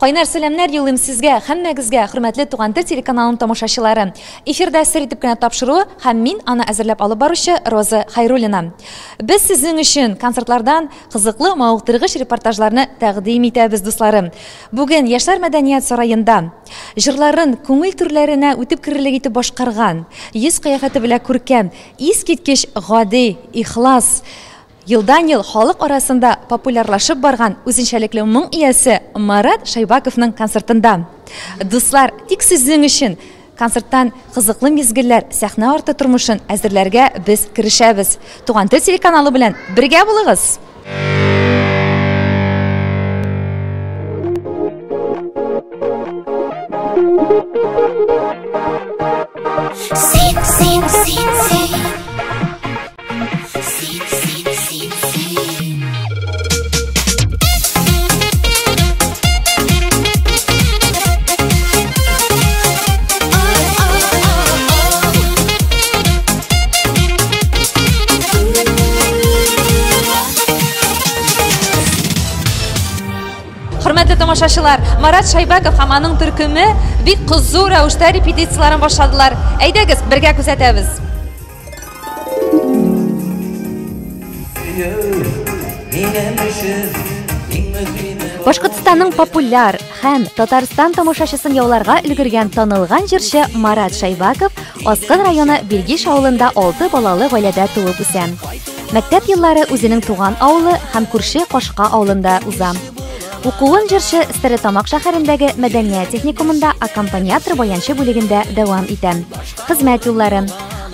Кайнар сәламнәр юлым сезгә, һәммәгезгә, хөрмәтле Туган тел телеканалының тамашачылары. Эфирдә сер итеп кенә тапшыру һәм мин аны әзерләп алып баручы Роза Хайруллина. Без сезнең өчен концертлардан кызыклы, мавыктыргыч репортажларны тәкъдим итәбез, дусларым. Бүген Яшьләр мәдәният сараенда җырларын күңел төрләренә үтеп кирелек итеп башкарган, йөз кыяфәте белән күркәм, искиткеч гади, ихлас, елдан-ел халык арасында популярлашып барган үзенчәлекле моң иясе Марат Шайбаковның концертында. Дуслар, тик сезнең өчен концерттан кызыклы мизгелләр, сәхнә арты тормышын әзерләргә без кирешәбез. Туган тел телеканалы белән бергә булыгыз. Хөрмәтле тамашачылар, Марат Шайбаков һәм аның төркеме бик кызу рәвештә репетицияләрен башладылар. Әйдәгез, бергә күзәтәбез. Башкортстанның популяр һәм Татарстан тамашачысын яуларга өлгергән танылган җырчы Марат Шайбаков Аскын районы Билгиш авылында 6 балалы гаиләдә туып үсә. Мәктәп еллары үзенең туган авылы һәм күрше Кашка авылында уза. Укуын җырчы Стәрлетамак шәһәрендәге мәдәният техникумында аккомпаниатор баянчы бүлегендә дәвам итә. Хезмәт юллары: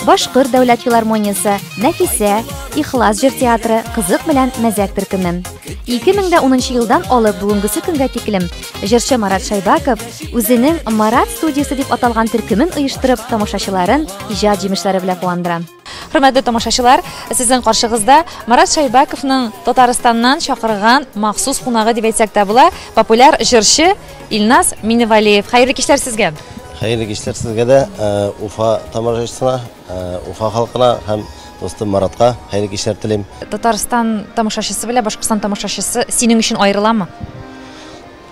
Башкорт дәүләт филармониясе, Нәфисә, Ихлас җыр театры, Кызык белән Мәзәк төркеме. 2010 елдан алып бүгенгесе көнгә тиклем җырчы Марат Шайбаков үзенең Марат студиясе дип аталган төркемен оештырып, тамашачыларын иҗат җимешләре белән куандыра. Хөрмәтле тамашачылар, сезнең каршыгызда Марат Шайбаковның Татарстаннан чакырган махсус кунагы дип әйтсәк тә була, популяр җырчы Илназ Миневалиев. Хәерле кичләр сезгә. Хәерле кичләр сезгә дә, Уфа тамашачысына, Уфа халкына һәм достым Маратка хәерле кичләр телим. Татарстан тамашачысы белән Башкортстан тамашачысы синең өчен аерыламы?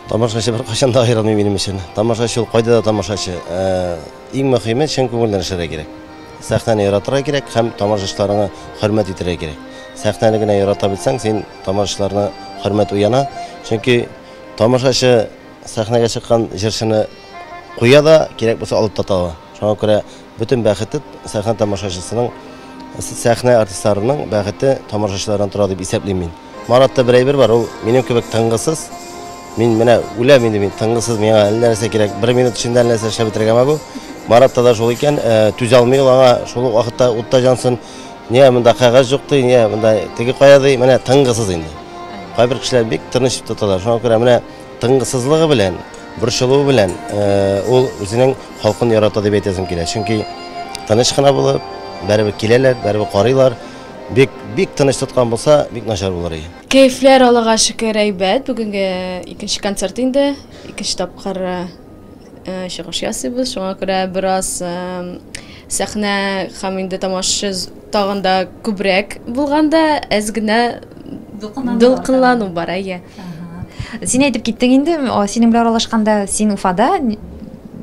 Тамашачы бер кайчан да аерылмый минем өчен. Тамашачы ул кайда да тамашачы. Иң мөһиме чын күңелдән эшләргә кирәк. Сәхнәне яратырга кирәк һәм тамашачыларына хөрмәт итәргә кирәк. Сәхнәне генә ярата белсәң, син тамашачыларына хөрмәт уяна. Чөнки тамашачы сәхнәгә чыккан җырчыны куя да, кирәк булса алып тата. Шуңа күрә бөтен бәхете сәхнә тамашачысының, сәхнә артистларының бәхете тамашачылардан тора дип исәплим мин. Маратта бер әйбер бар, ул минем кебек тыңгысыз. Мин менә үләм инде, мин тыңгысыз, миңа әллә нәрсә кирәк. 1 минут эчендә әллә нәрсә эшләп бетергән бу. Маратта да шул икән, түзә алмый ул аңа шул вакытта утта җансын. Не, монда кагаз юк ди, не, монда теге кая ди, менә тыңгысыз инде. Кайбер кешеләр бик тырныш тоталар. Шуңа күрә менә тыңгысызлыгы белән, борчылуы белән ул үзенең халкын ярата дип әйтәсем килә. Чөнки тыныч кына булып, бәрабер киләләр, бәрабер карыйлар. Бик тыныч тоткан булса, бик начар булыр иде. Кәйфләр Аллага шөкер әйбәт. Бүгенге икенче концерт инде, икенче тапкыр чыгыш ясыйбыз. Шуңа күрә бераз сәхнә һәм инде тамашачы тагында күбрәк булганда әз генә дулкынлану бар ия. Син әйтеп киттең инде, синең белән аралашканда син Уфада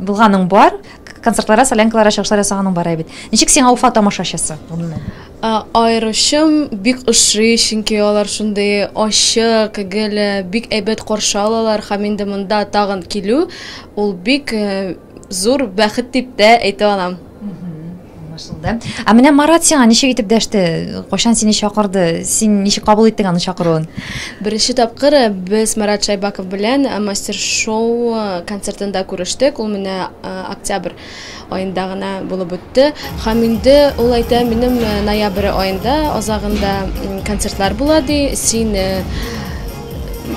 булганың бар, концертларга, солянкаларга чыгышлар ясаганың бар бит. Ничек сиңа Уфа тамашачысы? Айрышым бик ошый, чөнки алар шундый ачык, гел бик әйбәт каршы алалар һәм инде монда тагын килү, ул бик зур бәхет дип тә әйтә алам. Аңлашылды. Менә Марат сиңа ничек итеп дәште? Кайчан сине чакырды? Син ничек кабул иттең аны чакыруын? Беренче тапкыр без Марат Шайбаков белән мастер-шоу концертында күрештек. Ул менә октябрь айында гына булып үтте. Һәм инде ул әйтә, минем ноябрь айында азагында концертлар була ди. Син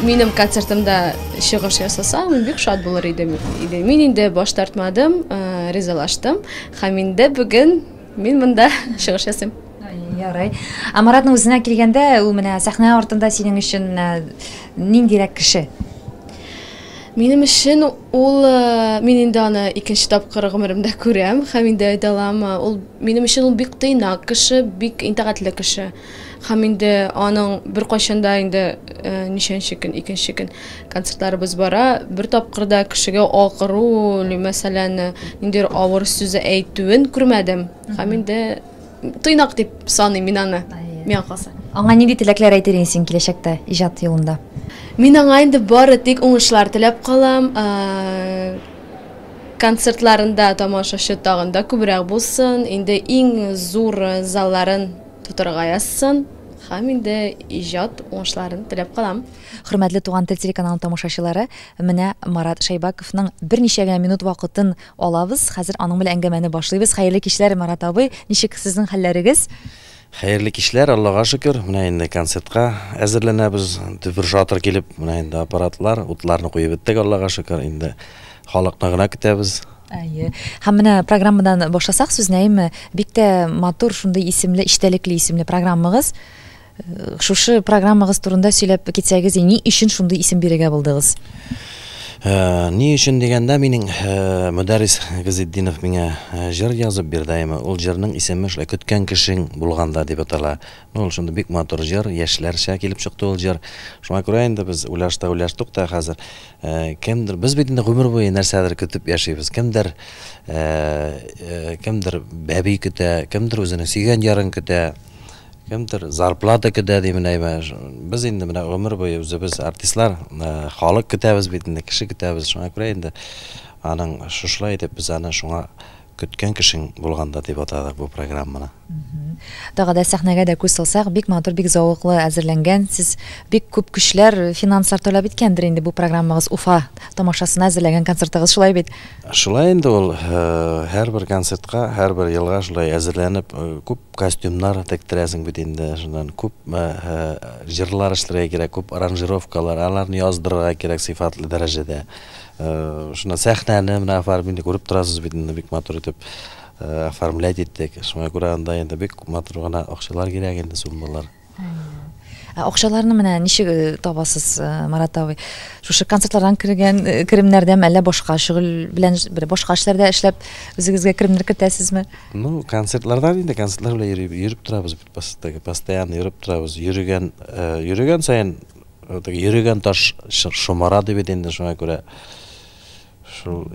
минем концертымда чыгыш ясасаң, мин бик шат булыр идем. Мин инде баш тартмадым, ризалаштым. Һәм инде бүген мин монда чыгыш ясыйм. Ярый. Маратның үзенә килгәндә, ул менә сәхнә артында синең өчен ниндирәк кеше? Минем өчен ул мин инде аны икенче тапкыр гомеремдә күрәм, һәм инде әйтә алам, ул минем өчен ул бик тыйнак кеше, бик интегатьле кеше. Һәм инде аның бер кайчанда инде ничәнче көн, икенче көн концертларыбыз бара, бер тапкырда кешегә акыру, мәсәлән, ниндидер авыр сүз әйтүен күрмәдем. Һәм инде тыйнак дип саныйм мин аны. Миңа калса. Аңа нинди теләкләр әйтер инсең киләчәктә иҗат юлында? Мин аңа инде бары тик уңышлар теләп калам. Концертларында тамашачы тагын да күбрәк булсын, инде иң зур залларын тутырга язсын. Һәм инде иҗат уңышларын теләп калам. Хөрмәтле Туган тел телеканалының тамашачылары, менә Марат Шайбаковның берничә генә минут вакытын алабыз. Хәзер аның белән әңгәмәне башлыйбыз. Хәерле кичләр, Марат абый. Ничек сезнең хәлләрегез? Хәерле кичләр, Аллаһка шөкер. Менә инде концертка әзерләнәбез. Бер шатыр килеп, менә инде аппаратлар, утларны куеп беттек, Аллаһка шөкер. Инде халыкны гына көтәбез. Һәм менә программадан башласак, сүзнәйме, бик тә матур шундый исемле, иштәлекле исемле программагыз. Шушы программагыз турында сөйләп китсәгез, ни өчен шундый исем бирергә булдыгыз? Ни өчен дигәндә, минем мөдәррис Гызетдинов миңа җыр язып бирде. Ул җырның исеме шулай көткән кешең булганда дип атала. Ул шундый бик матур җыр, яшьләрчә килеп чыкты ул җыр. Шуңа күрә инде без уйлаштык та хәзер. Кемдер без бит инде гомер буе нәрсәдер көтеп яшибез. Кемдер бәби көтә, кемдер үзенең сөйгән ярын көтә. Кемдер зарплата көтә дип әйтә. Без инде менә гомер буе үзебез артистлар, халык көтәбез бит инде, кеше көтәбез. Шуңа күрә инде аның шушылай дип без аны шуңа көткән кешең булганда дип атадык бу программаны. Тагы да сәхнәгә дә күз салсак, бик матур, бик зауыклы әзерләнгән. Сез бик күп көчләр, финанслар таләп иткәндер инде бу программагыз, Уфа тамашасына әзерләгән концертыгыз, шулай бит? Шулай инде ул һәрбер концертка, һәрбер елга шулай әзерләнеп, күп костюмнар тектерәсең бит инде, шуннан күп җырлар эшләргә кирәк, күп аранжировкалар, аларны яздырырга кирәк сыйфатлы дәрәҗәдә. Шуна сәхнәне менә оформление күреп торасыз бит инде, бик матур итеп оформлять иттек. Шуңа күрә анда инде бик матур гына акчалар кирәк инде, суммалар. Акчаларны менә ничек табасыз, Марат абый? Шушы концертлардан кергән керемнәрдән әллә башка шөгыль белән, башка эшләрдә эшләп үзегезгә керемнәр кертәсезме? Ну, концертлардан инде концертлар белән йөреп торабыз бит, постоянно йөреп торабыз. Йөргән саен йөргән таш шомара дип инде, шуңа күрә шул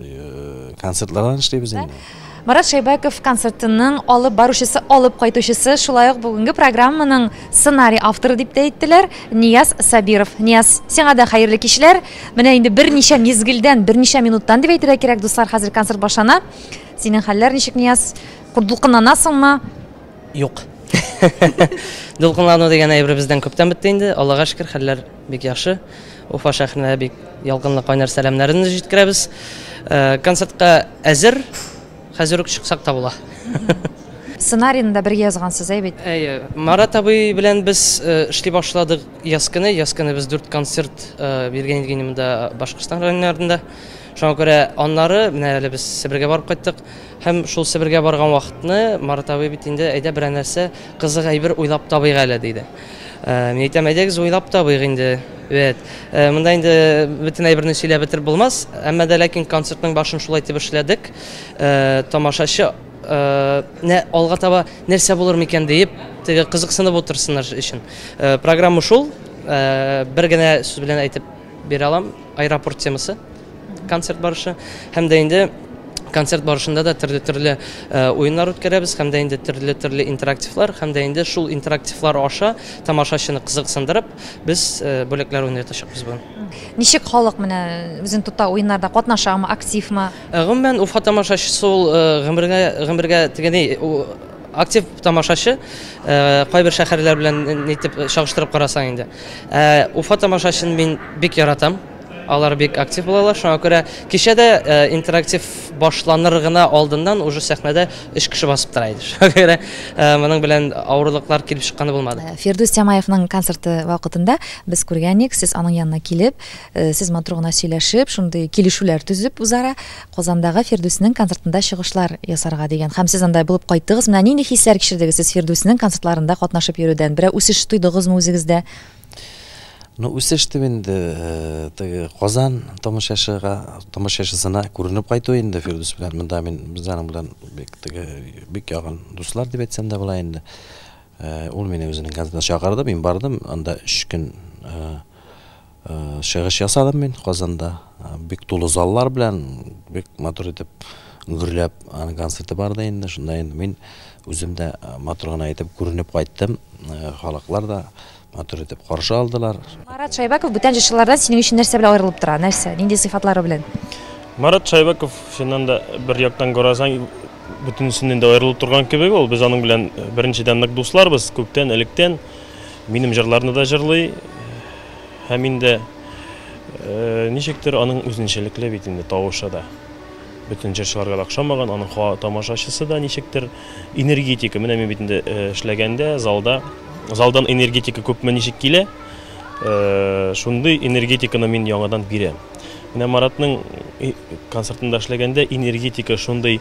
концертлардан эшләйбез инде. Марат Шайбаков концертының алып баручысы, алып кайтучысы, шулай ук бүгенге программаның сценарий авторы дип тә әйттеләр, Нияз Сабиров. Нияз, сиңа да хәерле кичләр. Менә инде берничә мизгелдән, берничә минуттан дип әйтергә кирәк, дуслар, хәзер концерт башлана. Синең хәлләр ничек, Нияз? Дулкынланасыңмы? Юк. Дулкынлану дигән әйбер бездән күптән бетте инде. Аллаһка шөкер, хәлләр бик яхшы. Уфа шәһәренә бик ялкынлы кайнар сәламнәрне җиткерәбез. Концертка әзер, хәзер үк чыксак та була. Сценарийны да бергә язгансыз, бит? Марат абый белән без эшли башладык яз көне без 4 концерт биргән идек монда Башкортстан районнарында. Шуңа күрә аннары менә әле без Себергә барып кайттык. Һәм шул Себергә барган вакытны Марат абый бит инде әйдә бер нәрсә кызык әйбер уйлап табыйк әле диде. Мин әйтәм, әйдәгез уйлап табыйк инде. Монда инде бөтен әйберне сөйләп бетер булмас, әмма дә ләкин концертның башын шулай итеп эшләдек. Тамашачы алга таба нәрсә булыр микән дип, теге кызыксынып утырсыннар өчен. Программа шул, бер генә сүз белән әйтеп бирә алам, аэропорт темасы. Концерт барышы, һәм дә инде концерт барышында да төрле уеннар үткәрәбез, һәм дә инде төрле интерактивлар, һәм дә инде шул интерактивлар аша тамашачыны кызыксындырып, без бүлекләр уйнатачакбыз бүген. Ничек халык менә үзен тота, уеннарда катнашамы, активмы? Гомумән Уфа тамашачысы ул гомергә тегене актив тамашачы, кайбер шәһәрләр белән нитеп чагыштырып карасаң инде. Уфа тамашачын мин бик яратам. Алар бик актив булалар. Шуңа күрә кичәдә интерактив башланыр гына алдыннан уже сәхнәдә 3 кеше басып тора иде. Шуңа күрә моның белән авырлыклар килеп чыкканы булмады. Фирдус Тямаевның концерты вакытында без күргәнек, сез аның янына килеп, сез матур гына сөйләшеп, шундый килешүләр төзеп үзара Казандагы Фирдусның концертында чыгышлар ясарга дигән. Һәм сез анда булып кайттыгыз. Менә нинди хисләр кичердегез сез Фирдусның концертларында катнашып йөрүдән? Берәр үсеш тойдыгызмы үзегездә? Ну, үсешті енді Қозан тамашашысына көрініп қайту енді Фирдус білән, мұнда мен біздің білән бек яған дұслар деп етсем де бұла енді. Ол мені өзінің концертіне шақырды, мен бардым, анда 3 күн шығыш жасадым мен Қозанда. Бек толы заллар білән, бек матур етіп, үңгірлеп концерті барды енді. Шында енді мен өзімді матурғана етіп көрініп қайттым, халықлар да матур етіп қаршы алдылар. Марат Шайбаков бүтән жыршылардан сенің үшін нәрсе белән айырылып тора? Нәрсе? Нинди сыйфатлары белән? Марат Шайбаков шуннан да бер яктан карасаң бүтүнсүнөн да айырылып турган кебек ол. Без аның белән беренчедән нык дусларбыз, күптән электән. Минем җырларны да җырлый. Һәм инде ничектер аның үзенчәлекле бит инде тавышы да. Бүтән җырчыларга да охшамаган, аның тамашачысы да ничектер энергетика. Менә мин бит инде эшләгәндә залдан энергетика күпме ничек килә. Шундый энергетиканы мин яңадан бирәм. Менә Маратның концертында эшләгәндә энергетика шундый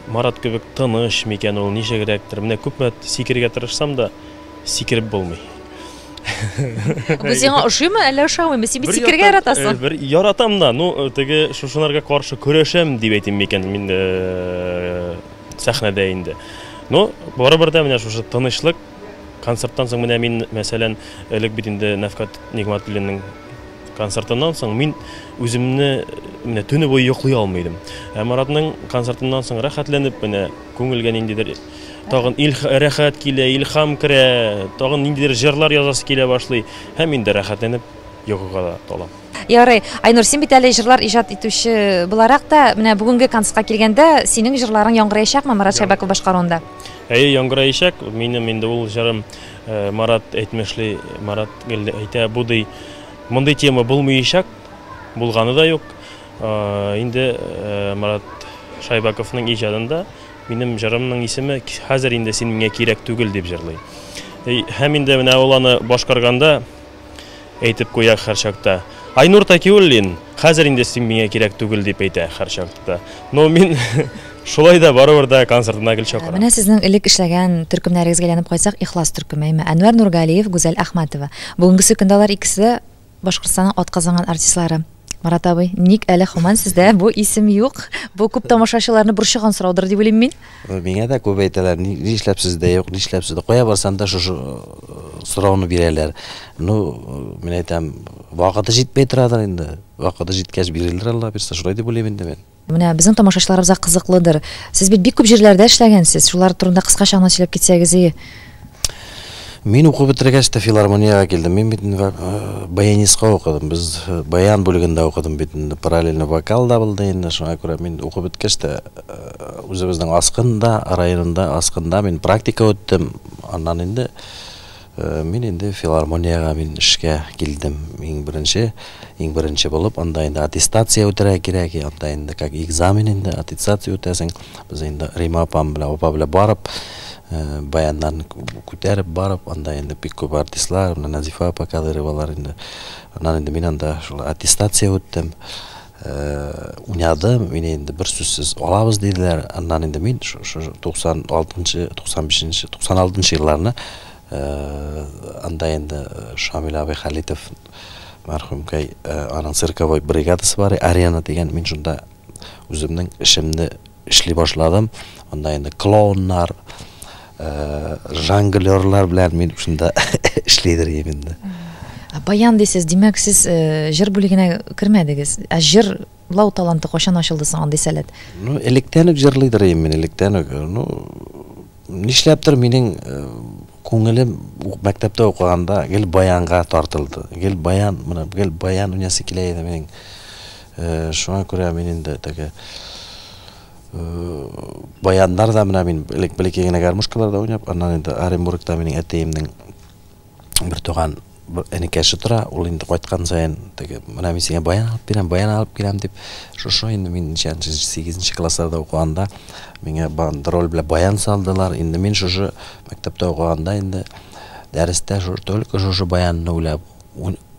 Марат кебек тыныч микән ул ничегрәктер. Менә күпме сикергә тырышсам да сикереп булмый. Бу сиңа ошыймы, әллә ошамыймы? Син бит сикергә яратасың. Бер яратам да, теге шушыларга каршы көрәшәм дип әйтим микән мин сәхнәдә инде. Барыбер дә менә шушы тынычлык концерттан соң менә мин мәсәлән элек бит инде Нәфкат Нигъмәтуллинның концертыннан соң мин үземне менә төне буе йоклый алмыйдым. Маратның концертыннан соң рәхәтләнеп менә күңелгә ниндидер тагын рәхәт килә, илһам керә, тагын ниндидер җырлар язасы килә башлый. Һәм инде рәхәтләнеп йокыга да талам. Ярый, Айнур, син бит әле җырлар иҗат итүче буларак та менә бүгенге концертка килгәндә синең җырларың яңгыраячакмы Марат Шайбаков башкаруында? Яңгыраячак. Минем инде ул җырым Марат әйтмешли, Марат әйтә будай мондый тема булмаячак, булганы да юк. Инде Марат Шайбаковның иҗатында минем җырымның исеме хәзер инде син миңа кирәк түгел дип җырлый. Һәм инде менә ул аны башкарганда әйтеп куя һәр чакта. Айнур Такиуллин хәзер инде син миңа кирәк түгел дип әйтә һәр чакта. Мин шулай да барыбер да концертына кил чакыра. Менә сезнең элек эшләгән төркемнәрегезгә әйләнеп кайтсак, Ихлас төркеме, Әнвәр Нургалиев, Гүзәл Әхмәтова. Бүгенге көндә алар икесе Башкортстанның атказанган артистлары. Марат абый, ник әле һаман сездә бу исем юк? Бу күп тамашачыларны борчыган сораудыр дип уйлыйм мин. Миңа да күп әйтәләр, ни эшләп сездә юк, ни эшләп сездә. Кая барсаң да шушы сорауны бирәләр. Мин әйтәм, вакыты җитмәй торадыр инде. Вакыты җиткәч бирелер, Алла бирсә, шулай дип уйлыйм инде мин. Менә безнең тамашачыларыбызга кызыклыдыр. Сез бит бик күп җирләрдә эшләгәнсез. Шулар турында кыскача гына сөйләп китсәгез. Мин укып бетергәч тә филармонияга килдем. Мин бит баянистка укыдым. Без баян бүлегендә укыдым бит. Параллельно вокал да булды инде. Шуңа күрә мин укып беткәч тә үзебезнең Аскында, районында Аскында мин практика үттем. Аннан инде мин инде филармонияга мин эшкә килдем. Иң беренче булып, анда инде аттестация үтәргә кирәк. Анда инде как экзамен инде аттестация үтәсең. Без инде Рима апам белән барып баяннарны күтәреп барып, анда инде бик күп артистлар, Назифа апа Кадыровалар инде. Аннан инде мин анда шул аттестация үттем. Уйнадым, мин инде бер сүзсез алабыз диделәр. Аннан инде мин шу 96-95-96 елларны анда инде Шамил абый Халитов мәрхүмкәй аның цирковой бригадасы бар, Арена дигән, мин шунда үземнең эшемне эшли башладым. Анда инде клоуннар, жонглерлар белән мин шунда эшлидер инде. Баян дисез, димәк сез җыр бүлегенә кермәдегез. Җыр лау таланты кашан ачылды соң андый сәләт? Электән үк җырлыйдыр мин, электән үк. Нишләптер минең күңелем мәктәптә укыганда гел баянга тартылды. Гел баян уйнасы килә иде минең. Шуңа күрә мин инде теге баяннар да менә мин элек генә гармошкаларда уйнап, аннан инде Оренбургта минең әтиемнең бер туган энекәше тора, ул инде кайткан саен теге менә мин сиңа баян алып киләм дип, шушы инде мин 8нче классларда укыганда миңа бандероль белән баян салдылар. Инде мин шушы мәктәптә укыганда инде дәрестә только шушы баянны уйлап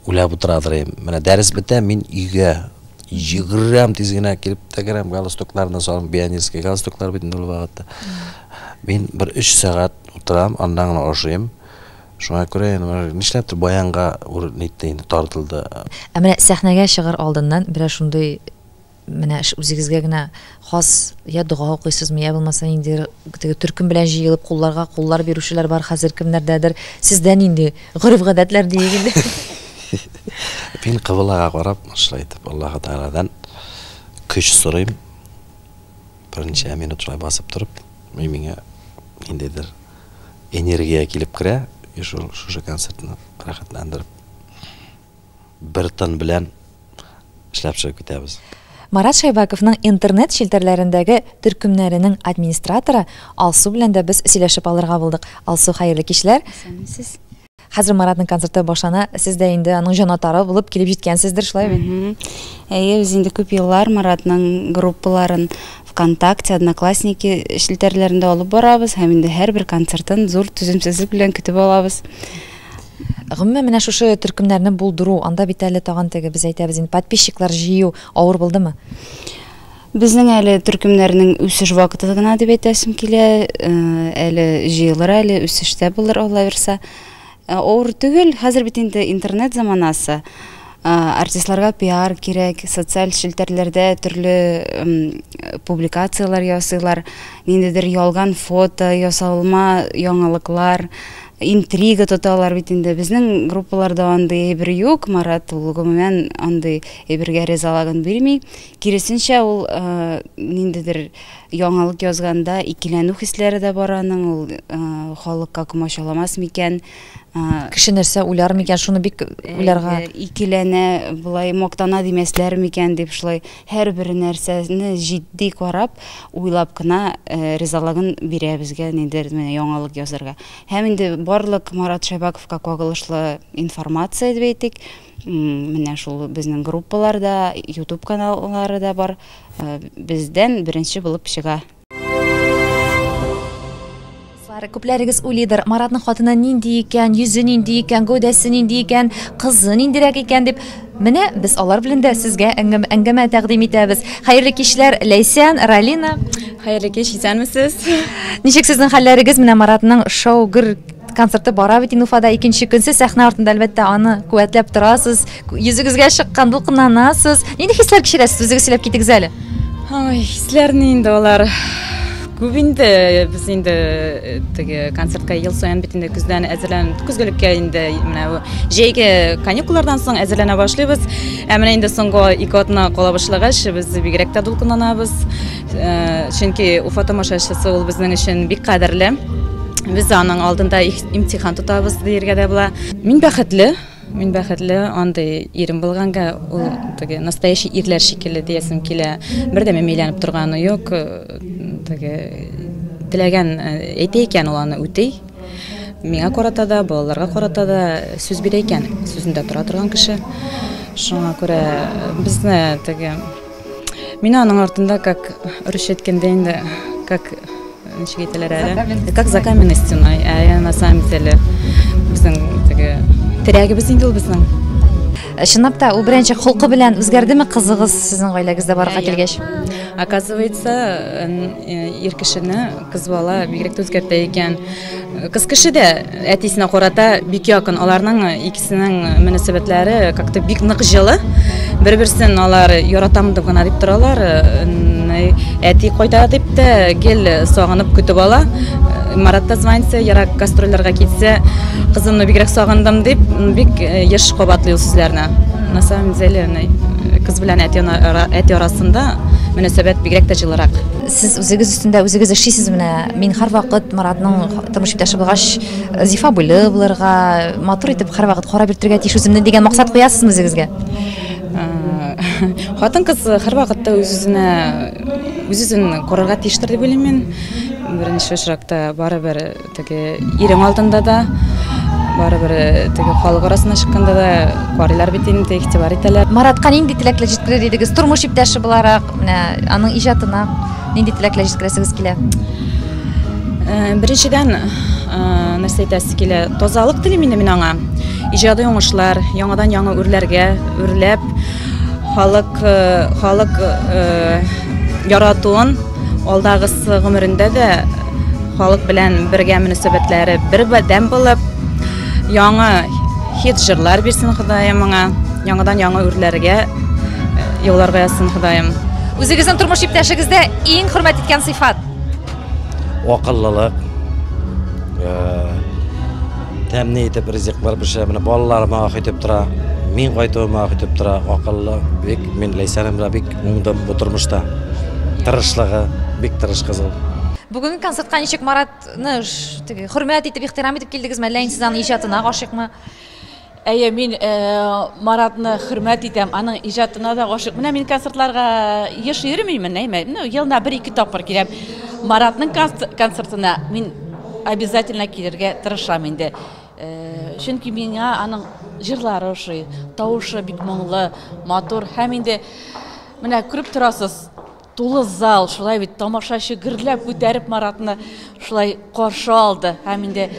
утырадыр. Менә дәрес бетә, мин өйгә йөгерәм, тиз генә килеп тәгәрәм, галстукларны салам, пионерский галстуклар бит ул вакытта. Мин бер 3 сәгать утырам, аннан ашыйм. Шуңа күрә нишләптер баянга нитте тартылды. Менә сәхнәгә чыгар алдыннан бераз шундый менә үзегезгә генә хас я дуга укыйсызмы, я булмаса инде төркем белән җыелып кулларга куллар бирүчеләр бар хәзер кемнәрдәдер. Сездән инде гореф гадәтләр диек инде. Мин кыбылага карап, шулайтып Аллаһ Тааладан көч сорыйм. Берничә минут шулай басып торып, миңа индедер энергия килеп керә, шушы концертны рәхәтләндереп бер тын белән эшләп чыгып китәбез. Марат Шайбаковның интернет челтәрләрендәге төркемнәренең администраторы Алсу белән дә без сөйләшеп алырга булдык. Алсу, хәерле кичләр. Хәзер Маратның концерты башлана, сез дә инде аның җанатары булып килеп җиткәнсездер, шулаймы? Без инде күп еллар Маратның группаларын ВКонтакте, Одноклассники челтәрләрендә алып барабыз һәм инде һәрбер концертын зур түземсезлек белән көтеп алабыз. Гомумән менә шушы төркемнәрне булдыру, анда бит әле тагын теге без әйтәбез инде подписчиклар җыю авыр булдымы? Безнең әле төркемнәрнең үсеш вакыты гына дип әйтәсем килә, әле җыелыр, әле үсештә булыр, Алла бирсә. Авыр түгел, хәзер бит инде интернет заманасы. Артистларга пиар кирәк, социаль челтәрләрдә төрле публикациялар ясыйлар, ниндидер ялган фото, ясалма яңалыклар, интрига тоталар бит инде. Безнең группаларда андый әйбер юк, Марат ул гомумән андый әйбергә ризалагын бирми. Киресенчә ул ниндидер яңалык язганда икеләнү хисләре дә бар аның, ул халыкка комачаламас микән, кеше нәрсә уйлар микән, шуны бик уйларга икеләнә, булай мактана димәсләр микән дип шулай һәрбер нәрсәне җитди карап, уйлап кына ризалагын бирә безгә ниндидер яңалык язарга. Һәм инде барлык Марат Шайбаковка кагылышлы информация дип әйтик. Менә шул безнең группаларда, YouTube каналлары да бар. Бездән беренче булып чыга. Күпләрегез уйлыйдыр, Маратның хатыны нинди икән, йөзе нинди икән, гәүдәсе нинди икән, кызы ниндирәк икән дип. Менә без алар белән дә сезгә әңгәмә тәкъдим итәбез. Хәерле кичләр, Ләйсән, Ралина. Хәерле кич, исәнмесез? Ничек сезнең хәлләрегез? Менә Маратның шоу-гыр концерты бара бит Уфада, икенче көнсе сәхнә артында әлбәттә аны куәтләп торасыз, йөзегезгә чыккан дулкынланасыз. Нинди хисләр кичерәсез? Үзегез сөйләп китегез әле. Ой, хисләрне инде алар күп инде. Без инде теге концертка ел саен бит инде күздән әзерләнеп, күзгәлеккә инде менә җәйге каникуллардан соң әзерләнә башлыйбыз. Менә инде соңгы 2 атна кала башлагач, без бигрәк тә дулкынланабыз. Чөнки Уфа тамашачысы ул безнең өчен бик кадерле. Без аның алдында имтихан тотабыз диергә дә була. Мин бәхетле, андай ирем булганга, ул теге настоящий ирләр шикелле диясем килә. Бердә мәйләнеп торганы юк. Теге теләгән әйтә икән, ул аны үтәй. Миңа карата да, балаларга карата да сүз бирә икән, сүзендә тора торган кеше. Шуңа күрә безне теге мин аның артында как рушет әйткәндә инде, как ничек әйтәләр әле? Как за каменной стеной, на самом деле безнең теге терәгебез инде ул безнең. Чынлап та, ул беренче холкы белән үзгәрдеме кызыгыз сезнең гаиләгездә барга килгәч? Оказывается, ир кешене кыз бала бигрәк тә үзгәртә икән. Кыз кеше дә әтисенә карата бик якын. Аларның икесенең мөнәсәбәтләре как-то бик нык җылы. Бер-берсен алар яратам дип гына дип торалар. Әти кайда дип тә гел сагынып көтеп ала. Марат та звонится, ярак гастрольләргә китсә, кызымны бигрәк сагындым дип, бик еш кабатлый ул сүзләрне. На самом деле, кыз белән әти арасында мөнәсәбәт бигрәк тә җылырак. Сез үзегез өстендә үзегез эшлисез менә. Мин һәрвакыт Маратның тормыш иптәше булгач, Зифа буйлы булырга, матур итеп һәрвакыт карап биртергә тиеш үземне дигән максат куясызмы үзегезгә? Хатын-кыз һәрвакытта үзен карарга тиештер дип уйлыйм мин. Беренче очракта барыбер теге ирем алдында да, барыбер теге халык арасына чыкканда да карыйлар бит инде, игътибар итәләр. Маратка нинди теләкләр җиткерер идегез? Тормыш иптәше буларак, менә аның иҗатына нинди теләкләр җиткерәсегез килә? Беренчедән, нәрсә әйтәсе килә? Тазалык телим инде мин аңа. Иҗади уңышлар, яңадан яңа үрләп, халык яратуын гомерендә дә халык белән бергә мөнәсәбәтләре бер бәдәм булып, яңа хит җырлар бирсен Ходаем аңа, яңадан яңа үрләргә юлларга язсын Ходаем. Үзегезнең тормыш иптәшегездә иң хөрмәт иткән сыйфат? Акыллылык, тәмне итеп ризык бар биршә, менә балаларыма хитеп тора, мин кайтуыма хитеп тора, акыллы, бик мин Ләйсәнем бик уңдым бу тормышта. Тырышлыгы, бик тырыш кызыл. Бүгенге концертка ничек Маратны хөрмәт итеп, ихтирам итеп килдегезме, әллә инде сез аның иҗатына гашыйкмы? Әйе, мин Маратны хөрмәт итәм, аның иҗатына да гашыйк. Менә мин концертларга еш йөрмим, елна 1-2 тапкыр киләм. Маратның концертына мин обязательно килергә тырышам инде. Чөнки миңа аның җырлары ошый, тавышы бик моңлы, матур һәм инде менә күреп торасыз, тулы зал, шулай бит тамашачы гөрләп күтәреп Маратны шулай каршы алды. Һәм инде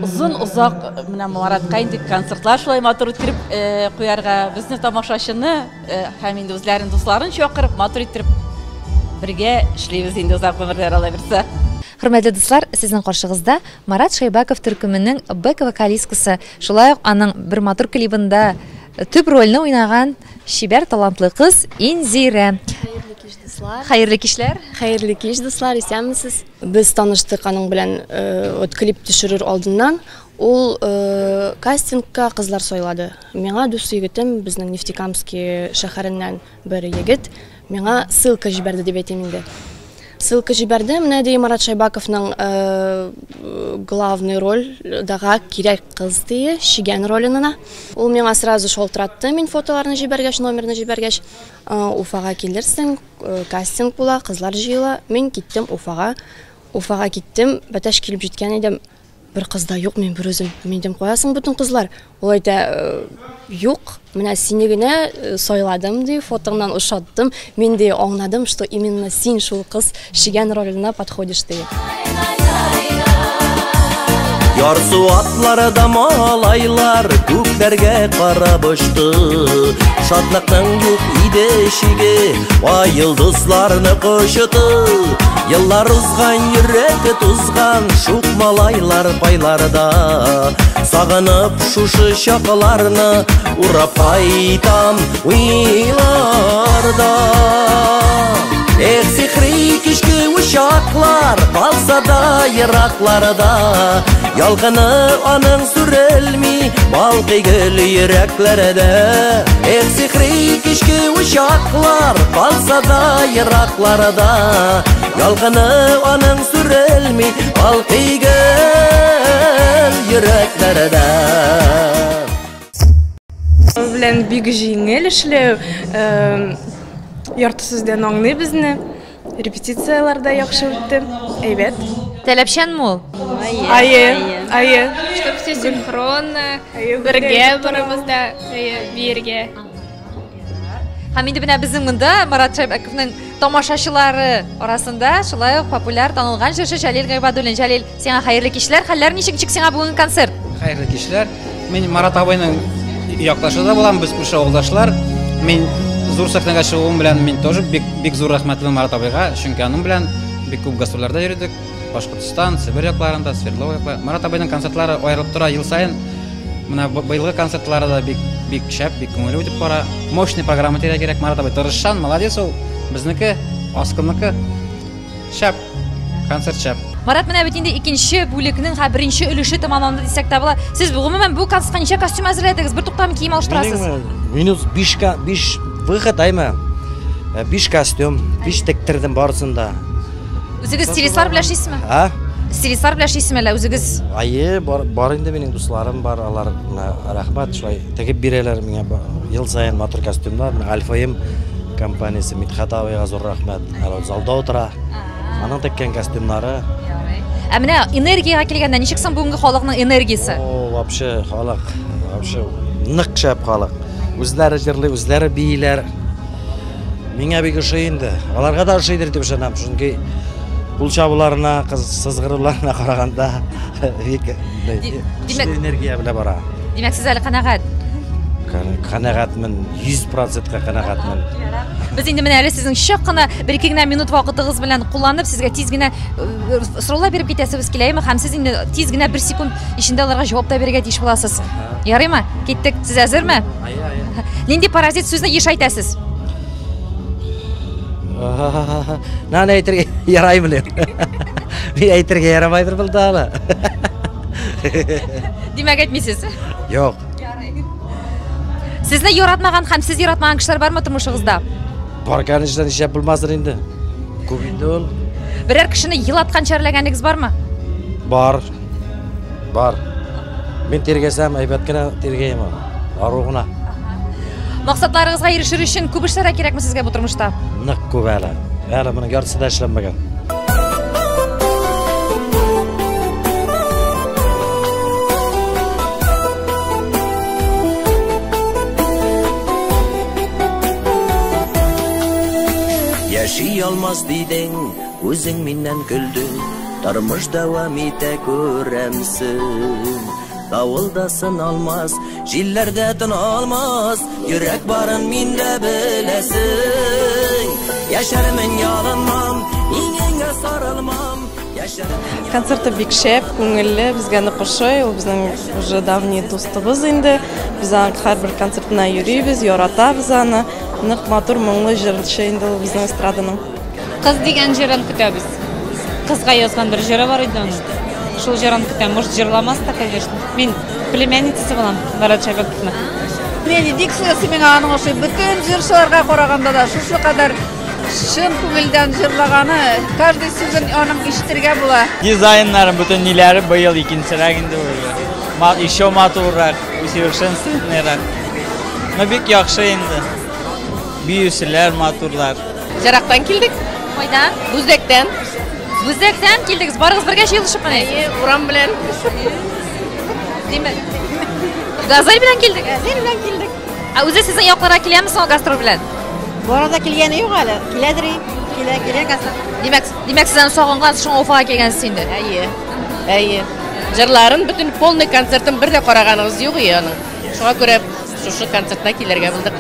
узак менә Маратка инде концертлар шулай матур итеп куярга, безне тамашачыны һәм инде үзләрен дусларын чакырып, матур итеп бергә эшләйбез инде узак гомерләр ала бирсә. Хөрмәтле дуслар, сезнең каршыгызда Марат Шайбаков төркеменең бэк-вокалисткасы, шулай ук аның бер матур клибында төп рольне уйнаган шибәр талантлы кыз Инзирә. Хәерле кичләр. Хәерле кич, дуслар, исәнмесез? Без таныштык аның белән клип төшерер алдыннан. Ул кастингка кызлар сойлады. Миңа дус егетем, безнең Нефтекамский шәһәреннән бер егет, миңа ссылка җибәрде дип әйтим инде. Ссылка җибәрде, менә ди Марат Шайбаковның главный рольдагы кирәк кыз ди, Шигән роленына. Ул миңа сразу шалтыратты, мин фотоларны җибәргәч, номерны җибәргәч, Уфага килерсең, кастинг була, кызлар җыела. Мин киттем Уфага. Уфага киттем, бәтәш килеп җиткән идем. Бер кызда юк, мин бер үзем. Мин дим, куясың бөтен кызлар. Ул әйтә, юк, менә сине генә сайладым ди, фотоңнан ошаттым. Мин дә аңладым, что именно син шул кыз Шигән роленына подходишь ди. Ярсу атларда малайлар күкләргә карап очты. Шатлыктың юк иде шиге, ай йолдызларны кочты. Еллар узган, йөрәге тузган, шук малайлар пайларда. Сагынып шушы чакларны, урап кайтам уйларда. Эх, сихри кичке учаклар, калса да еракларда. Ялгыны аның сүрелми, балкый гөл йөрәкләрдә. Эх, сихри кичке учаклар, калса да еракларда. Ялгыны аның сүрелми, балкый гөл йөрәкләрдә. Белән бик җиңел эшләү, ярты сүздән аңлый безне. Репетицияларда яхшы үтте. Әйбәт. Таләпчән мул. Айы. Чтоб все синхронно, бергә барыбызда, биргә. Һәм инде менә безнең монда Марат Шайбаковның тамашачылары арасында шулай ук популяр танылган җырчы Җәлил Гайбадуллин. Җәлил, сиңа хәерле кичләр. Хәлләр ничек сиңа бүгенге концерт? Хәерле кичләр. Мин Марат абыйның якташында булам, без күрше авылдашлар. Мин зур сәхнәгә чыгуым белән мин тоже бик зур рәхмәтле Марат абыйга, чөнки аның белән бик күп гастрольләрдә йөрдек. Башкортстан, Сибирь якларында, Свердлов якларында. Марат абыйның концертлары аерылып тора ел сайын. Менә быелгы концертлары да бик шәп, бик күңелле үтеп бара. Мощный программа кирәк. Марат абый тырышчан, молодец ул. Безнеке, аскынныкы шәп. Концерт шәп. Марат, менә бит инде икенче бүлекнең беренче өлеше тәмамланды дисәк тә була. Сез гомумән бу концертка ничә костюм әзерләдегез? Бер туктам кием алыштырасыз? Минус 5 выход айма. 5 костюм, 5 тектердем барысында. Үзегез стилистлар белән эшлисезме? Стилистлар белән эшлисезме әллә үзегез? Айе, бар инде минем дусларым бар, алар рәхмәт шулай тегеп бирәләр миңа ел сайын матур костюмнар. Альфаем компаниясе Митхат абыйга зур рәхмәт. Алар залда утыра. Аның теккән костюмнары. Ә менә энергияга килгәндә ничек соң бүгенге халыкның энергиясе? Вообще халык, вообще нык шәп халык. Үзләре җырлый, үзләре бийләр. Миңа бик ошый инде. Аларга да ошыйдыр дип ышанам, чөнки ул чабуларына, сызгыруларына караганда бик энергия белән бара. Димәк, сез әле канәгать? Қанағатмын, 100%-қа қанағатмын. Біз енді менә әле сезнең шак кына 1-2 генә минут вакытыгыз белән кулланып, сезгә тиз генә сораулар биреп китәсебез киләме һәм сез инде тиз генә 1 секунд ишендә аларга җавап та бирергә тиеш буласыз. Ярыймы? Киттек. Сез әзерме? Нинди паразит сүзне еш әйтәсез? Наны әйтергә яраймы? Мин әйтергә ярамайдыр булды ала. Димәк әйтмисез? Юк. Сезне яратмаган һәм сез яратмаган кешеләр бармы тормышыгызда? Бар, конечно, нишләп булмаздыр инде. Күп инде ул. Берәр кешене елаткан чәрләгәнегез бармы? Бар. Мин тергәсәм, әйбәт кенә тергәйм. Аругына. Максатларыгызга ирешер өчен күп эшләр кирәкме сезгә бу тормышта? Нык күп әле. Әле моның яртысы да эшләнмәгән. Яши алмас дидең, үзең миннән көлдөң, тормыш дәвам итә күрәмсең. Давылдасын алмас, җилләрдә тын алмас, йөрәк барын миндә беләсең. Яшәрмен ялынмам, иңеңә сарылмам. Концерты бик шәп, күңелле, безгә нык ошый, ул безнең уже давний дустыбыз инде. Без һәрбер концертына йөрибез, яратабыз аны. Нык матур моңлы җырчы инде ул безнең эстраданың. Кыз дигән җырын көтәбез. Кызга язган бер җыры бар иде аның. Шул җырын көтәм, может җырламас та, конечно. Мин племянницасы булам, Марат Шайбаковның. Мен дикциясы миңа аның ошый бүтән җырчыларга караганда да шушы кадәр шын күңелдән җырлаганы, каждый сүзен аның ишетергә була. Дизайннары бүтән ниләре быел икенчерәк инде ул. Еще матуррак, усовершенствованныйрак. Но бик яхшы инде. Биюселәр, матурлар. Жарактан килдек. Кайдан? Бүздәктән. Бүздәктән килдегез. Барыгыз бергә җыелышып менә. Урам белән. Димәк. Газель белән килдек. Газель белән килдек. Үзе сезнең якларга киләме соң гастроль белән? Бу арада килгәне юк әле. Киләдер, килә газель. Димәк сезне сагынган шуңа Уфага килгәнсез инде. Әйе. Җырларын бөтен полный концертын бер дә караганыгыз юк аның. Шуңа күрә шушы концертка килергә булдык.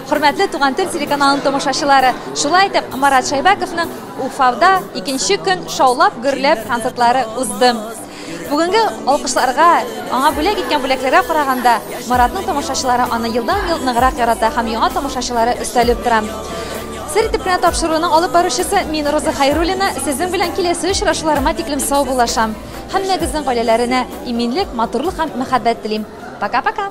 Хөрмәтле Туган тел телеканалының тамашачылары, шулай итеп Марат Шайбаковның Уфада икенче көн шаулап, гөрләп концертлары узды. Бүгенге алкышларга, аңа бүләк иткән бүләкләргә караганда, Маратның тамашачылары аны елдан-ел ныграк ярата һәм яңа тамашачылары өстәлеп тора. Сер итеп кенә тапшыруның алып баручысы мин Роза Хайруллина, сезнең белән киләсе очрашуларыма тиклем сау булашам. Һәммәгезнең гаиләләренә иминлек, матурлык һәм мәхәббәт телим. Пока-пока.